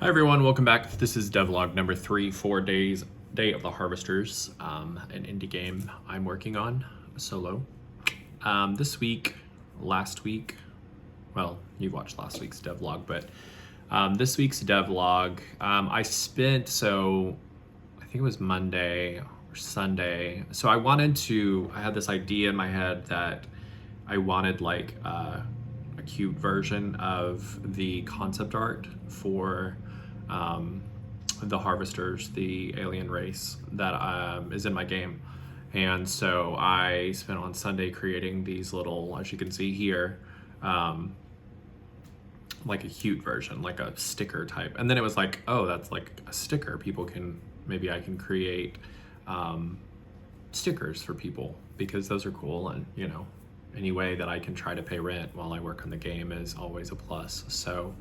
Hi everyone, welcome back. This is Devlog number 3, 4 days, Day of the Harvesters, an indie game I'm working on solo. This week, last week, well, you watched last week's devlog, but this week's devlog, I think it was Monday or Sunday. So I had this idea in my head that I wanted like a cute version of the concept art for the Harvesters, the alien race that is in my game. And so I spent on Sunday creating these little, as you can see here, like a cute version, like a sticker type. And then it was like, oh, that's like a sticker. Maybe I can create stickers for people because those are cool. And, you know, any way that I can try to pay rent while I work on the game is always a plus. So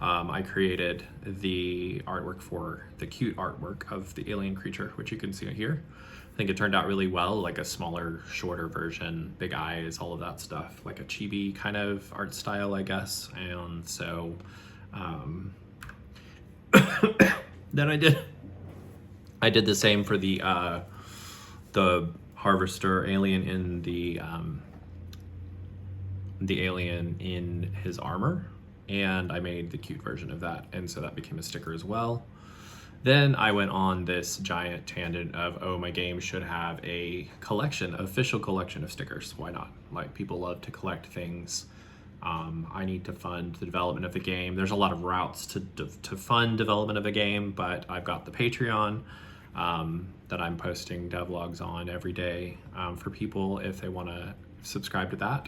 I created the artwork for the cute artwork of the alien creature, which you can see here. I think it turned out really well, like a smaller, shorter version, big eyes, all of that stuff, like a chibi kind of art style, I guess. And so then I did the same for the Harvester alien in the alien in his armor, and I made the cute version of that, and so that became a sticker as well. Then I went on this giant tangent of, oh, my game should have a collection, official collection of stickers. Why not? Like, people love to collect things. I need to fund the development of the game. There's a lot of routes to fund development of a game, but I've got the Patreon that I'm posting devlogs on every day for people if they want to subscribe to that.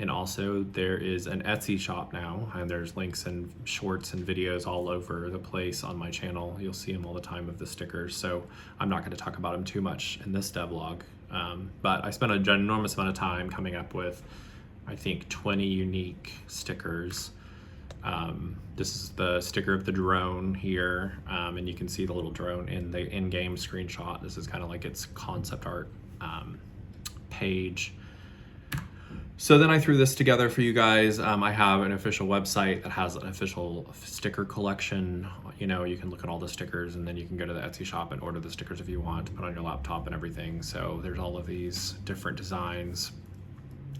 And also there is an Etsy shop now, and there's links and shorts and videos all over the place on my channel. You'll see them all the time of the stickers, so I'm not going to talk about them too much in this devlog. But I spent an enormous amount of time coming up with, I think, 20 unique stickers. This is the sticker of the drone here, and you can see the little drone in the in-game screenshot. This is kind of like its concept art page. So then I threw this together for you guys. I have an official website that has an official sticker collection. You know, you can look at all the stickers, and then you can go to the Etsy shop and order the stickers if you want to put on your laptop and everything. So there's all of these different designs.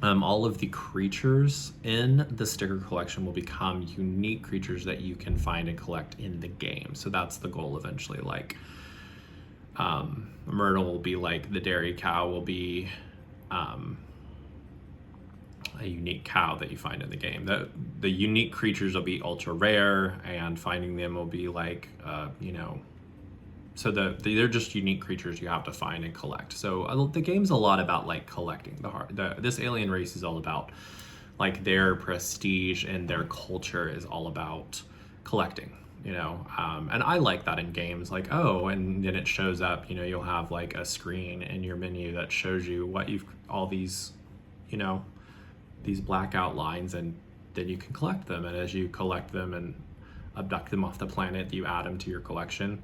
All of the creatures in the sticker collection will become unique creatures that you can find and collect in the game. So that's the goal eventually. Like Myrtle will be like the dairy cow will be a unique cow that you find in the game. The unique creatures will be ultra rare, and finding them will be like, you know, so they're just unique creatures you have to find and collect. So the game's a lot about like collecting. This alien race is all about like their prestige, and their culture is all about collecting, you know. And I like that in games, like, oh, and then it shows up, you know, you'll have like a screen in your menu that shows you what all these, you know, these blackout lines, and then you can collect them. And as you collect them and abduct them off the planet, you add them to your collection,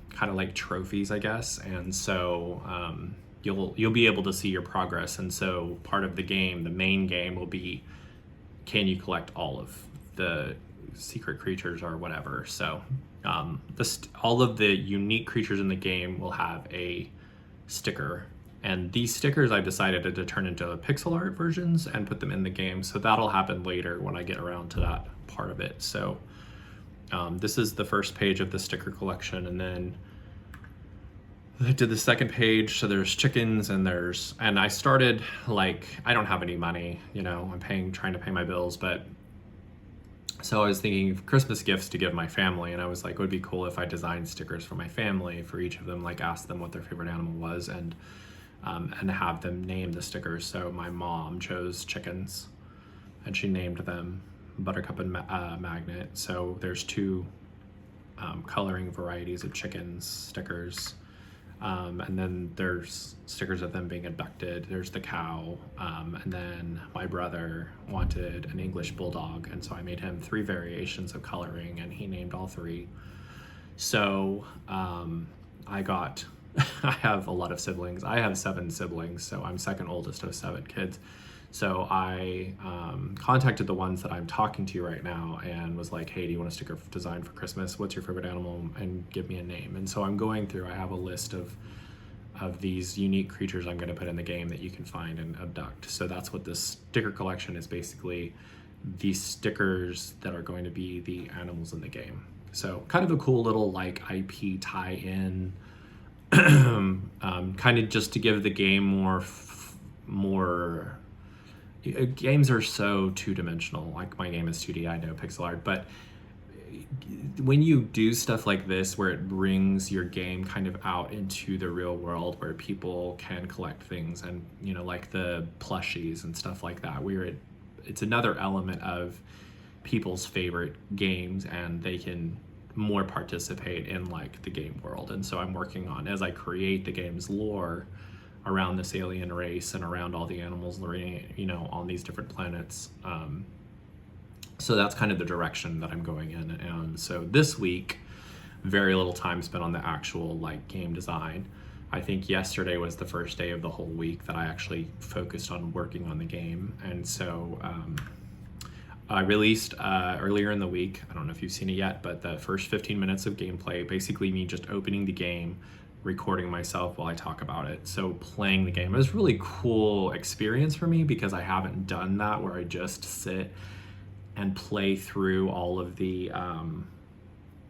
kind of like trophies, I guess. And so you'll be able to see your progress. And so part of the game, the main game, will be, can you collect all of the secret creatures or whatever. So all of the unique creatures in the game will have a sticker. And these stickers I've decided to turn into pixel art versions and put them in the game. So that'll happen later when I get around to that part of it. So this is the first page of the sticker collection. And then I did the second page. So there's chickens, and I started, like, I don't have any money, you know, I'm trying to pay my bills, but so I was thinking of Christmas gifts to give my family. And I was like, it would be cool if I designed stickers for my family, for each of them, like ask them what their favorite animal was, and have them name the stickers. So my mom chose chickens, and she named them Buttercup and Magnet. So there's two coloring varieties of chickens stickers, and then there's stickers of them being abducted. There's the cow, and then my brother wanted an English bulldog, and so I made him 3 variations of coloring, and he named all 3. So I have a lot of siblings. I have 7 siblings, so I'm second oldest of 7 kids. So I contacted the ones that I'm talking to right now and was like, hey, do you want a sticker design for Christmas? What's your favorite animal? And give me a name. And so I'm going through, I have a list of these unique creatures I'm going to put in the game that you can find and abduct. So that's what this sticker collection is, basically these stickers that are going to be the animals in the game. So kind of a cool little like IP tie-in, kind of just to give the game more. Games are so two-dimensional. Like my game is 2D, I know, pixel art, but when you do stuff like this where it brings your game kind of out into the real world where people can collect things and, you know, like the plushies and stuff like that, it's another element of people's favorite games, and they can more participate in like the game world. And so I'm working on, as I create the game's lore around this alien race and around all the animals, you know, on these different planets. So that's kind of the direction that I'm going in. And so this week, very little time spent on the actual like game design. I think yesterday was the first day of the whole week that I actually focused on working on the game. And so I released earlier in the week, I don't know if you've seen it yet, but the first 15 minutes of gameplay, basically me just opening the game, recording myself while I talk about it. So playing the game. It was a really cool experience for me because I haven't done that where I just sit and play through all of the,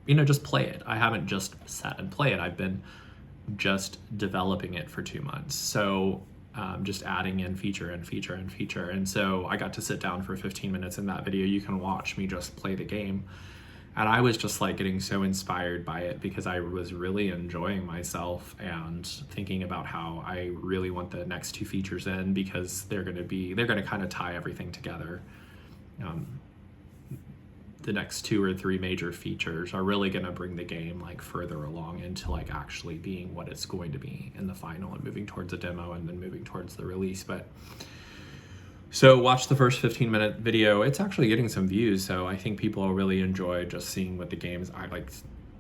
you know, just play it. I haven't just sat and play it. I've been just developing it for 2 months. So just adding in feature and feature and feature. And so I got to sit down for 15 minutes in that video. You can watch me just play the game. And I was just like getting so inspired by it because I was really enjoying myself and thinking about how I really want the next 2 features in, because they're going to kind of tie everything together. The next 2 or 3 major features are really going to bring the game like further along into like actually being what it's going to be in the final, and moving towards a demo and then moving towards the release. But so watch the first 15-minute video. It's actually getting some views, so I think people will really enjoy just seeing what the game's, I like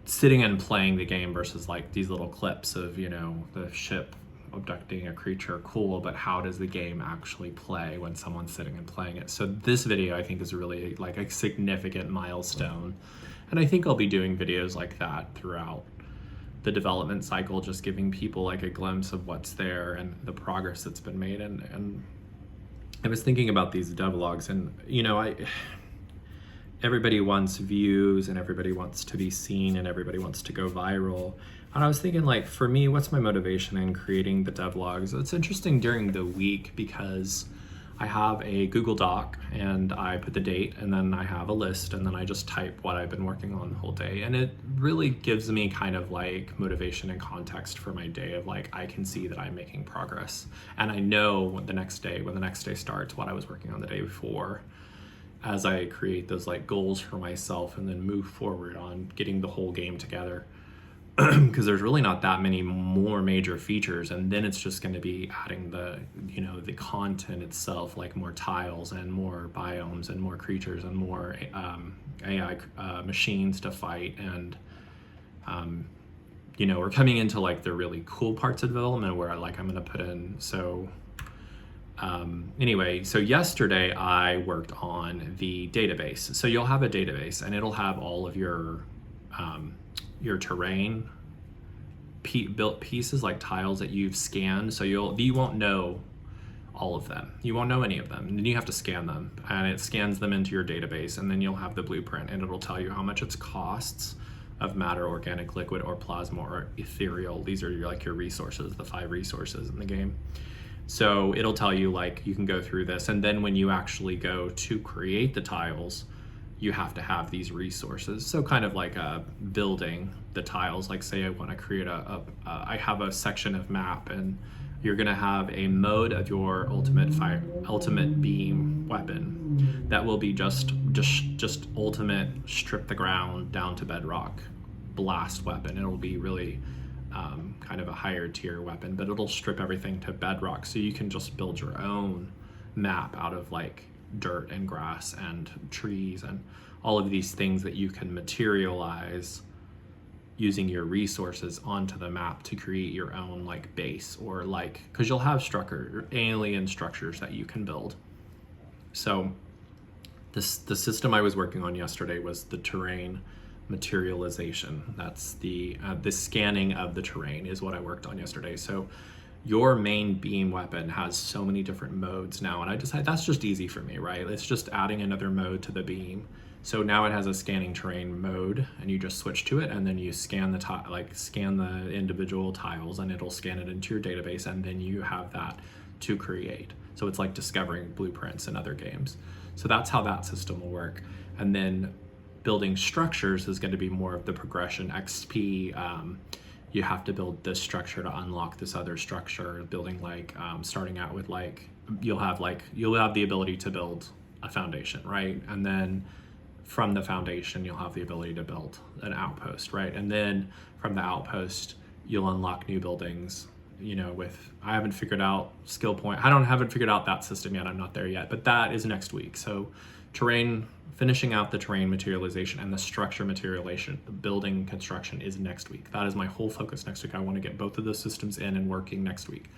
sitting and playing the game versus like these little clips of, you know, the ship abducting a creature. Cool, but how does the game actually play when someone's sitting and playing it? So this video I think is really like a significant milestone, and I think I'll be doing videos like that throughout the development cycle, just giving people like a glimpse of what's there and the progress that's been made. And I was thinking about these devlogs, and you know, everybody wants views and everybody wants to be seen and everybody wants to go viral. And I was thinking, like, for me, what's my motivation in creating the devlogs? It's interesting during the week because I have a Google Doc and I put the date, and then I have a list, and then I just type what I've been working on the whole day. And it really gives me kind of like motivation and context for my day of like, I can see that I'm making progress. And I know when the next day starts, what I was working on the day before, as I create those like goals for myself and then move forward on getting the whole game together. Because there's really not that many more major features, and then it's just going to be adding the, you know, the content itself, like more tiles and more biomes and more creatures and more AI machines to fight. And you know, we're coming into like the really cool parts of development where I'm going to put in. So anyway, so yesterday I worked on the database. So you'll have a database and it'll have all of your terrain built pieces, like tiles that you've scanned. So you won't know all of them. You won't know any of them. And then you have to scan them, and it scans them into your database, and then you'll have the blueprint, and it'll tell you how much it costs of matter, organic, liquid, or plasma, or ethereal. These are your resources, the 5 resources in the game. So it'll tell you, like, you can go through this, and then when you actually go to create the tiles, you have to have these resources. So kind of like building the tiles, like say I want to create I have a section of map, and you're gonna have a mode of your ultimate beam weapon that will be just ultimate strip the ground down to bedrock blast weapon. It'll be really kind of a higher tier weapon, but it'll strip everything to bedrock, so you can just build your own map out of like dirt and grass and trees and all of these things that you can materialize using your resources onto the map to create your own like base, or like, because you'll have alien structures that you can build. So the system I was working on yesterday was the terrain materialization. That's the scanning of the terrain is what I worked on yesterday. So your main beam weapon has so many different modes now, and I decided that's just easy for me, right? It's just adding another mode to the beam. So now it has a scanning terrain mode, and you just switch to it, and then you scan scan the individual tiles, and it'll scan it into your database, and then you have that to create. So it's like discovering blueprints in other games. So that's how that system will work. And then building structures is going to be more of the progression XP. You have to build this structure to unlock this other structure. Building starting out with you'll have the ability to build a foundation, right? And then from the foundation, you'll have the ability to build an outpost, right? And then from the outpost, you'll unlock new buildings. I haven't figured out skill point. Haven't figured out that system yet. I'm not there yet, but that is next week. So finishing out the terrain materialization and the structure materialization, the building construction is next week. That is my whole focus next week. I want to get both of those systems in and working next week.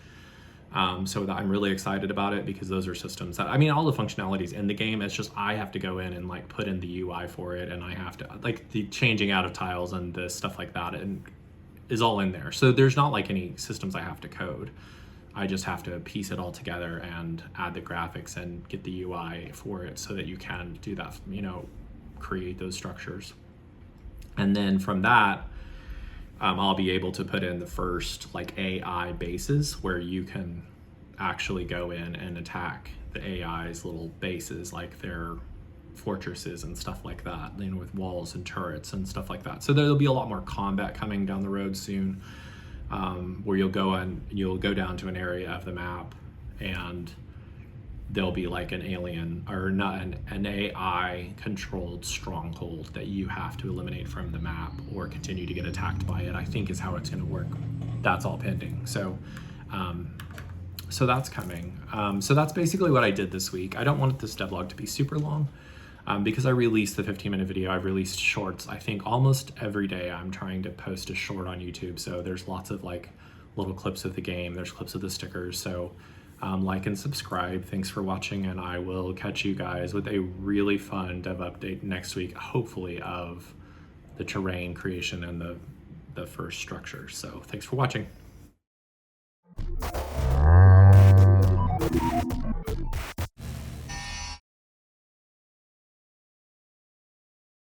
So that I'm really excited about it, because those are systems that, all the functionalities in the game, it's just I have to go in and put in the UI for it, and I have to the changing out of tiles and the stuff like that, and is all in there. So there's not any systems I have to code. I just have to piece it all together and add the graphics and get the UI for it so that you can do that, create those structures. And then from that, I'll be able to put in the first AI bases where you can actually go in and attack the AI's little bases, like their fortresses and stuff like that, with walls and turrets and stuff like that. So there'll be a lot more combat coming down the road soon, where you'll go down to an area of the map, and there'll be an alien, or not, an AI controlled stronghold that you have to eliminate from the map or continue to get attacked by it, I think is how it's going to work. That's all pending. So that's coming. So that's basically what I did this week. I don't want this devlog to be super long, because I released the 15-minute video. I've released shorts. I think almost every day I'm trying to post a short on YouTube. So there's lots of little clips of the game. There's clips of the stickers. So like and subscribe. Thanks for watching, and I will catch you guys with a really fun dev update next week, hopefully, of the terrain creation and the first structure. So thanks for watching.